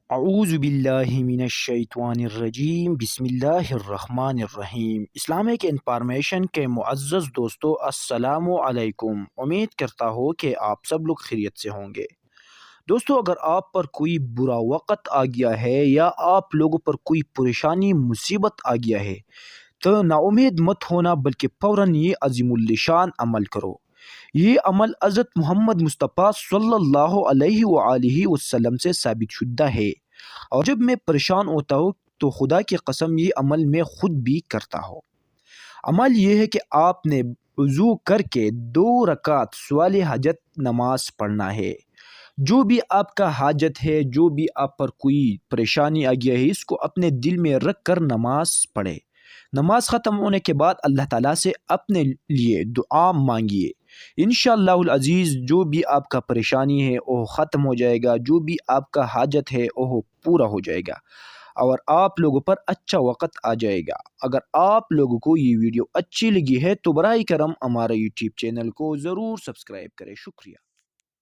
اعوذ باللہ من الشیطان الرجیم، بسم اللہ الرحمن الرحیم۔ اسلامک انفارمیشن کے معزز دوستو، السلام علیکم۔ امید کرتا ہوں کہ آپ سب لوگ خیریت سے ہوں گے۔ دوستو، اگر آپ پر کوئی برا وقت آ گیا ہے یا آپ لوگوں پر کوئی پریشانی مصیبت آ گیا ہے تو نا امید مت ہونا، بلکہ فوراً یہ عظیم الشان عمل کرو۔ یہ عمل حضرت محمد مصطفیٰ صلی اللہ علیہ وآلہ وسلم سے ثابت شدہ ہے، اور جب میں پریشان ہوتا ہوں تو خدا کی قسم یہ عمل میں خود بھی کرتا ہوں۔ عمل یہ ہے کہ آپ نے وضو کر کے 2 رکعت سوال حاجت نماز پڑھنا ہے۔ جو بھی آپ کا حاجت ہے، جو بھی آپ پر کوئی پریشانی آ گیا ہے، اس کو اپنے دل میں رکھ کر نماز پڑھے۔ نماز ختم ہونے کے بعد اللہ تعالیٰ سے اپنے لیے دعا مانگیے۔ انشاءاللہ العزیز جو بھی آپ کا پریشانی ہے وہ ختم ہو جائے گا، جو بھی آپ کا حاجت ہے وہ پورا ہو جائے گا، اور آپ لوگوں پر اچھا وقت آ جائے گا۔ اگر آپ لوگوں کو یہ ویڈیو اچھی لگی ہے تو براہ کرم ہمارا یوٹیوب چینل کو ضرور سبسکرائب کریں۔ شکریہ۔